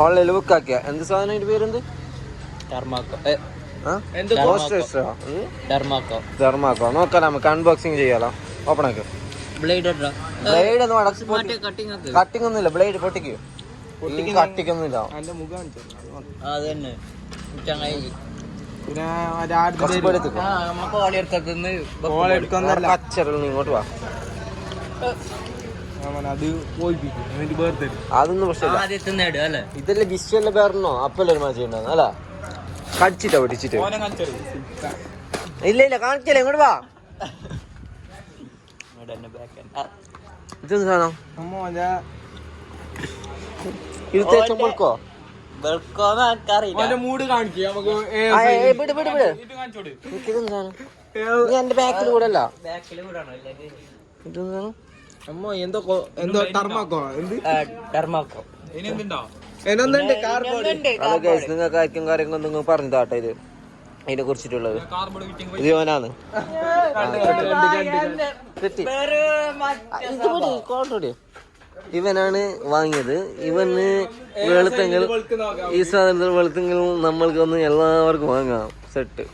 ഓൺലൈനിൽ ബുക്ക് ആക്കിയ എന്ത് സാധനം അതിന്റെ പേരെന്ത്? ഡെർമാക്കോ. നോക്കാം, നമുക്ക് അൺബോക്സിങ് ചെയ്യാലോ. ഓപ്പൺ ആക്കോ. ബ്ലേഡ് കട്ടിങ് ഒന്നുമില്ല. ബ്ലേഡ് പൊട്ടിക്കോ. കട്ടിക്കൊന്നുമില്ല. ഇങ്ങോട്ട് വാ. അതൊന്നും പ്രശ്നമില്ല. ഇതല്ലേ വിശ്വല്ല പേരണോ അപ്പല്ലേ മാച്ചിണ്ടാവും അല്ല. കടിച്ചിട്ടാ പൊട്ടിച്ചിട്ട്. ഇല്ല കാണിക്കല്ലേ. ഇങ്ങോട്ട് വാ. ഇതെന്ത് സാധനം? ഇത് തേച്ചോ? എന്റെ ബാക്കിൽ കൂടെ അല്ല. നിങ്ങൾക്ക് ആയിരിക്കും കാര്യങ്ങൾ നിങ്ങൾ പറഞ്ഞതാട്ടെ. ഇത് അതിനെ കുറിച്ചിട്ടുള്ളത് ഇത് ഇവനാണ്. ഇവനാണ് വാങ്ങിയത്. ഇവന് വെളുത്തെങ്കിൽ ഈ സാധനത്തിൽ വെളുത്തെങ്കിൽ നമ്മൾക്കൊന്ന് എല്ലാവർക്കും വാങ്ങാം സെറ്റ്.